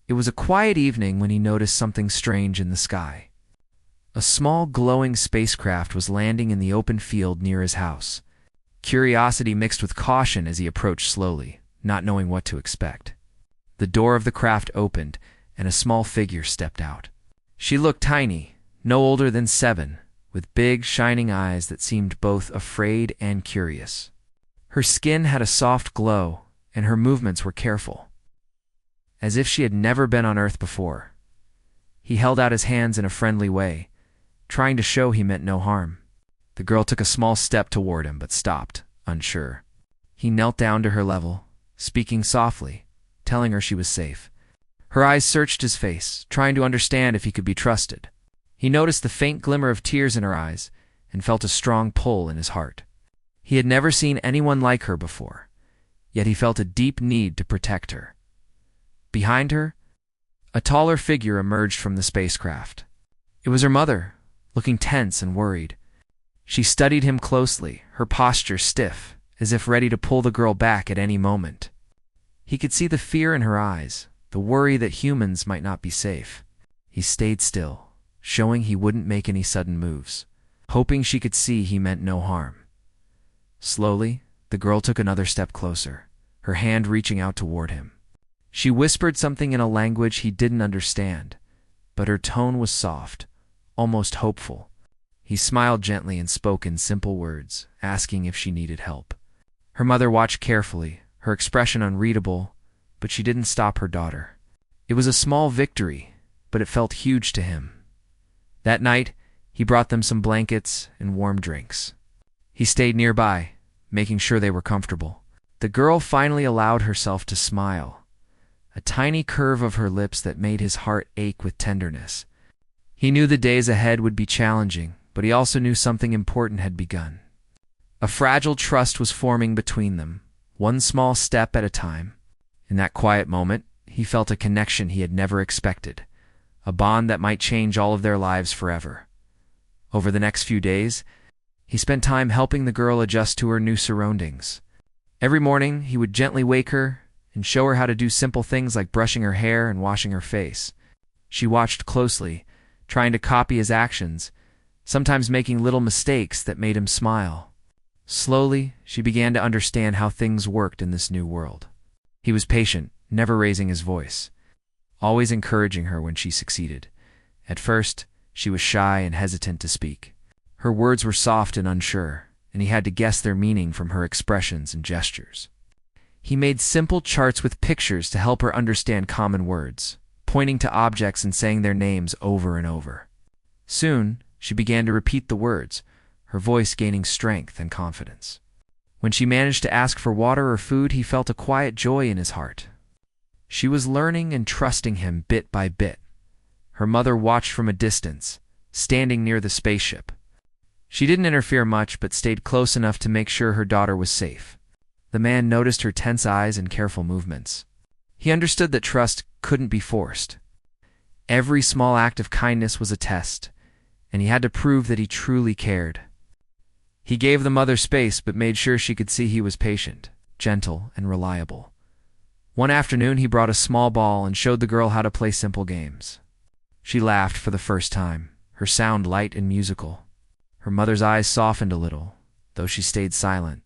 It was a quiet evening when he noticed something strange in the sky. A small glowing spacecraft was landing in the open field near his house. Curiosity mixed with caution as he approached slowly, not knowing what to expect. The door of the craft opened, and a small figure stepped out. She looked tiny, no older than 7, with big, shining eyes that seemed both afraid and curious. Her skin had a soft glow, and her movements were careful, as if she had never been on Earth before. He held out his hands in a friendly way, trying to show he meant no harm. The girl took a small step toward him, but stopped, unsure. He knelt down to her level, speaking softly, telling her she was safe. Her eyes searched his face, trying to understand if he could be trusted. He noticed the faint glimmer of tears in her eyes and felt a strong pull in his heart. He had never seen anyone like her before, yet he felt a deep need to protect her. Behind her, a taller figure emerged from the spacecraft. It was her mother, looking tense and worried. She studied him closely, her posture stiff, as if ready to pull the girl back at any moment. He could see the fear in her eyes, the worry that humans might not be safe. He stayed still, showing he wouldn't make any sudden moves, hoping she could see he meant no harm. Slowly, the girl took another step closer, her hand reaching out toward him. She whispered something in a language he didn't understand, but her tone was soft, almost hopeful. He smiled gently and spoke in simple words, asking if she needed help. Her mother watched carefully, her expression unreadable, but she didn't stop her daughter. It was a small victory, but it felt huge to him. That night, he brought them some blankets and warm drinks. He stayed nearby, making sure they were comfortable. The girl finally allowed herself to smile, a tiny curve of her lips that made his heart ache with tenderness. He knew the days ahead would be challenging, but he also knew something important had begun. A fragile trust was forming between them, one small step at a time. In that quiet moment, he felt a connection he had never expected, a bond that might change all of their lives forever. Over the next few days, he spent time helping the girl adjust to her new surroundings. Every morning, he would gently wake her and show her how to do simple things like brushing her hair and washing her face. She watched closely, trying to copy his actions, sometimes making little mistakes that made him smile. Slowly, she began to understand how things worked in this new world. He was patient, never raising his voice, always encouraging her when she succeeded. At first, she was shy and hesitant to speak. Her words were soft and unsure, and he had to guess their meaning from her expressions and gestures. He made simple charts with pictures to help her understand common words, pointing to objects and saying their names over and over. Soon, she began to repeat the words, her voice gaining strength and confidence. When she managed to ask for water or food, he felt a quiet joy in his heart. She was learning and trusting him bit by bit. Her mother watched from a distance, standing near the spaceship. She didn't interfere much, but stayed close enough to make sure her daughter was safe. The man noticed her tense eyes and careful movements. He understood that trust couldn't be forced. Every small act of kindness was a test, and he had to prove that he truly cared. He gave the mother space, but made sure she could see he was patient, gentle, and reliable. One afternoon, he brought a small ball and showed the girl how to play simple games. She laughed for the first time, her sound light and musical. Her mother's eyes softened a little, though she stayed silent.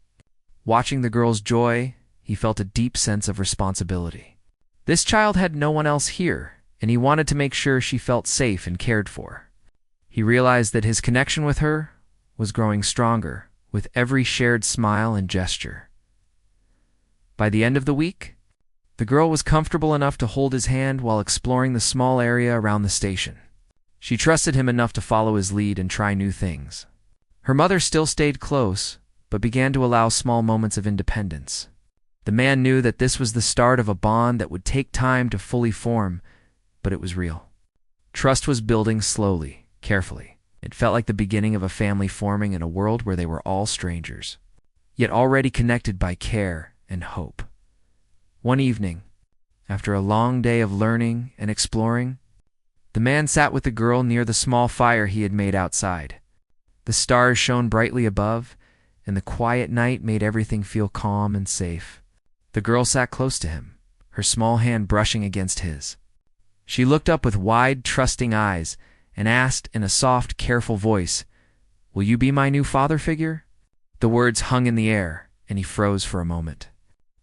Watching the girl's joy, he felt a deep sense of responsibility. This child had no one else here, and he wanted to make sure she felt safe and cared for. He realized that his connection with her was growing stronger with every shared smile and gesture. By the end of the week, the girl was comfortable enough to hold his hand while exploring the small area around the station. She trusted him enough to follow his lead and try new things. Her mother still stayed close, but began to allow small moments of independence. The man knew that this was the start of a bond that would take time to fully form, but it was real. Trust was building slowly, carefully. It felt like the beginning of a family forming in a world where they were all strangers, yet already connected by care and hope. One evening, after a long day of learning and exploring, the man sat with the girl near the small fire he had made outside. The stars shone brightly above, and the quiet night made everything feel calm and safe. The girl sat close to him, her small hand brushing against his. She looked up with wide, trusting eyes and asked in a soft, careful voice, "Will you be my new father figure?" The words hung in the air, and he froze for a moment.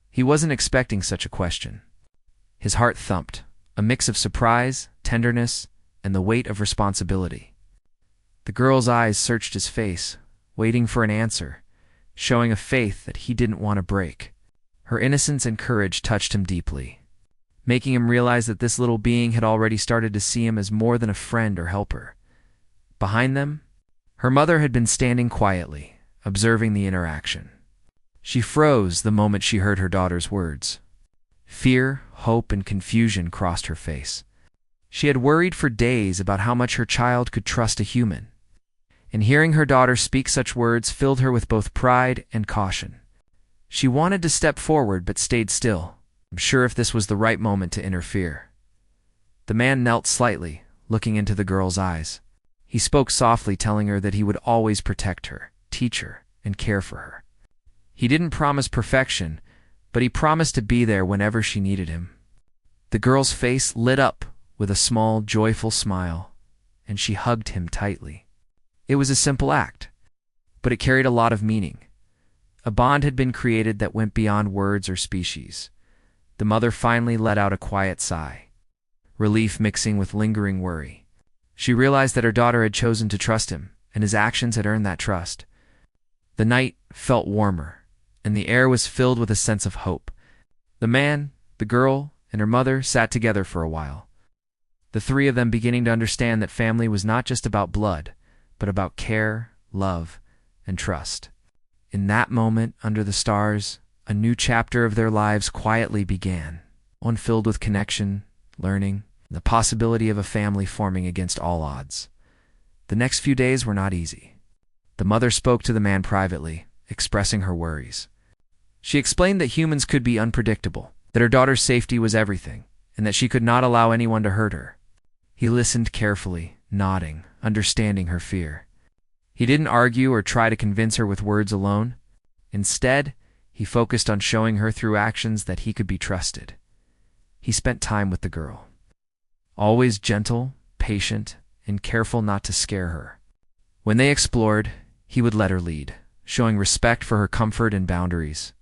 He wasn't expecting such a question. His heart thumped, a mix of surprise, tenderness, and the weight of responsibility. The girl's eyes searched his face, waiting for an answer, showing a faith that he didn't want to break. Her innocence and courage touched him deeply, making him realize that this little being had already started to see him as more than a friend or helper. Behind them, her mother had been standing quietly, observing the interaction. She froze the moment she heard her daughter's words. Fear, hope, and confusion crossed her face. She had worried for days about how much her child could trust a human, and hearing her daughter speak such words filled her with both pride and caution. She wanted to step forward but stayed still, unsure if this was the right moment to interfere. The man knelt slightly, looking into the girl's eyes. He spoke softly, telling her that he would always protect her, teach her, and care for her. He didn't promise perfection, but he promised to be there whenever she needed him. The girl's face lit up with a small, joyful smile, and she hugged him tightly. It was a simple act, but it carried a lot of meaning. A bond had been created that went beyond words or species. The mother finally let out a quiet sigh, relief mixing with lingering worry. She realized that her daughter had chosen to trust him, and his actions had earned that trust. The night felt warmer, and the air was filled with a sense of hope. The man, the girl, and her mother sat together for a while, the three of them beginning to understand that family was not just about blood, but about care, love, and trust. In that moment, under the stars, a new chapter of their lives quietly began, one filled with connection, learning, and the possibility of a family forming against all odds. The next few days were not easy. The mother spoke to the man privately, expressing her worries. She explained that humans could be unpredictable, that her daughter's safety was everything, and that she could not allow anyone to hurt her. He listened carefully, nodding, understanding her fear. He didn't argue or try to convince her with words alone. Instead, he focused on showing her through actions that he could be trusted. He spent time with the girl, always gentle, patient, and careful not to scare her. When they explored, he would let her lead, showing respect for her comfort and boundaries.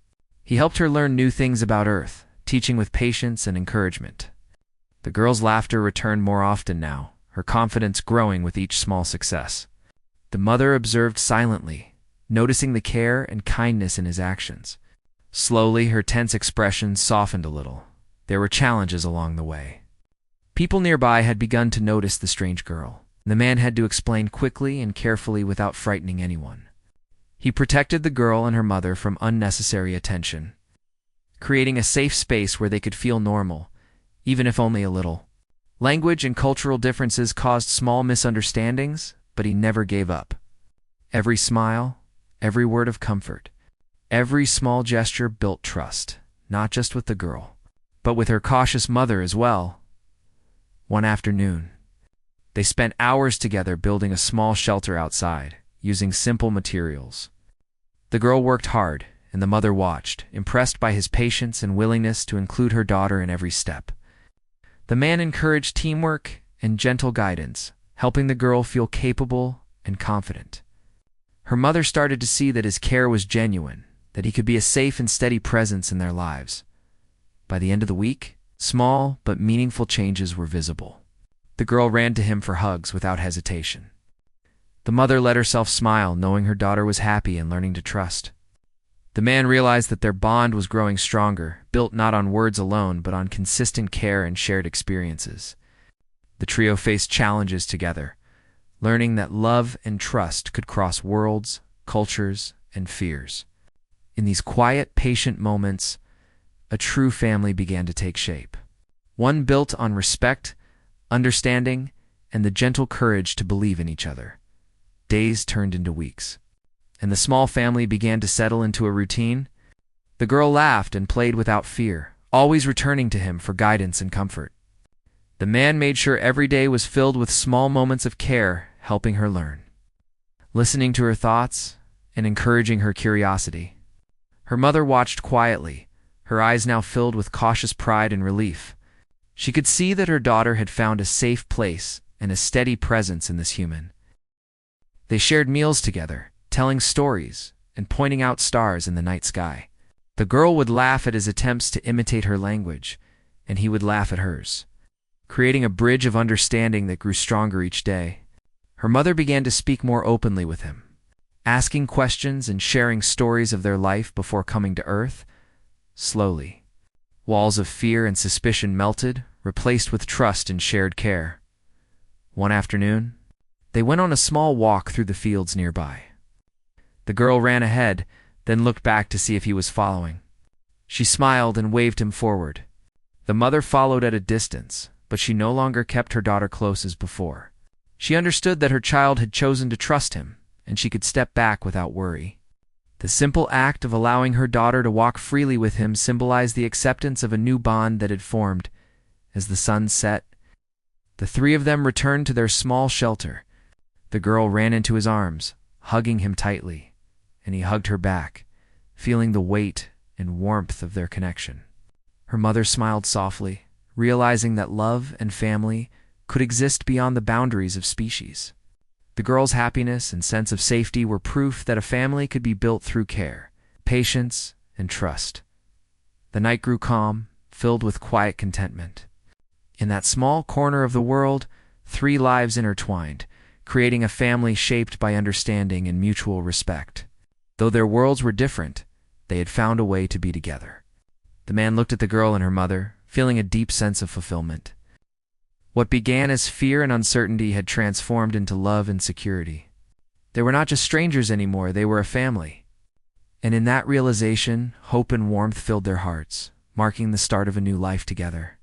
He helped her learn new things about Earth, teaching with patience and encouragement. The girl's laughter returned more often now, her confidence growing with each small success. The mother observed silently, noticing the care and kindness in his actions. Slowly, her tense expression softened a little. There were challenges along the way. People nearby had begun to notice the strange girl. The man had to explain quickly and carefully without frightening anyone. He protected the girl and her mother from unnecessary attention, creating a safe space where they could feel normal, even if only a little. Language and cultural differences caused small misunderstandings, but he never gave up. Every smile, every word of comfort, every small gesture built trust, not just with the girl, but with her cautious mother as well. One afternoon, they spent hours together building a small shelter outside, using simple materials. The girl worked hard, and the mother watched, impressed by his patience and willingness to include her daughter in every step. The man encouraged teamwork and gentle guidance, helping the girl feel capable and confident. Her mother started to see that his care was genuine, that he could be a safe and steady presence in their lives. By the end of the week, small but meaningful changes were visible. The girl ran to him for hugs without hesitation. The mother let herself smile, knowing her daughter was happy and learning to trust. The man realized that their bond was growing stronger, built not on words alone, but on consistent care and shared experiences. The trio faced challenges together, learning that love and trust could cross worlds, cultures, and fears. In these quiet, patient moments, a true family began to take shape. One built on respect, understanding, and the gentle courage to believe in each other. Days turned into weeks, and the small family began to settle into a routine. The girl laughed and played without fear, always returning to him for guidance and comfort. The man made sure every day was filled with small moments of care, helping her learn, listening to her thoughts, and encouraging her curiosity. Her mother watched quietly, her eyes now filled with cautious pride and relief. She could see that her daughter had found a safe place and a steady presence in this human. They shared meals together, telling stories and pointing out stars in the night sky. The girl would laugh at his attempts to imitate her language, and he would laugh at hers, creating a bridge of understanding that grew stronger each day. Her mother began to speak more openly with him, asking questions and sharing stories of their life before coming to Earth. Slowly, walls of fear and suspicion melted, replaced with trust and shared care. One afternoon, they went on a small walk through the fields nearby. The girl ran ahead, then looked back to see if he was following. She smiled and waved him forward. The mother followed at a distance, but she no longer kept her daughter close as before. She understood that her child had chosen to trust him, and she could step back without worry. The simple act of allowing her daughter to walk freely with him symbolized the acceptance of a new bond that had formed. As the sun set, the three of them returned to their small shelter. The girl ran into his arms, hugging him tightly, and he hugged her back, feeling the weight and warmth of their connection. Her mother smiled softly, realizing that love and family could exist beyond the boundaries of species. The girl's happiness and sense of safety were proof that a family could be built through care, patience, and trust. The night grew calm, filled with quiet contentment. In that small corner of the world, 3 lives intertwined, creating a family shaped by understanding and mutual respect. Though their worlds were different, they had found a way to be together. The man looked at the girl and her mother, feeling a deep sense of fulfillment. What began as fear and uncertainty had transformed into love and security. They were not just strangers anymore, they were a family. And in that realization, hope and warmth filled their hearts, marking the start of a new life together.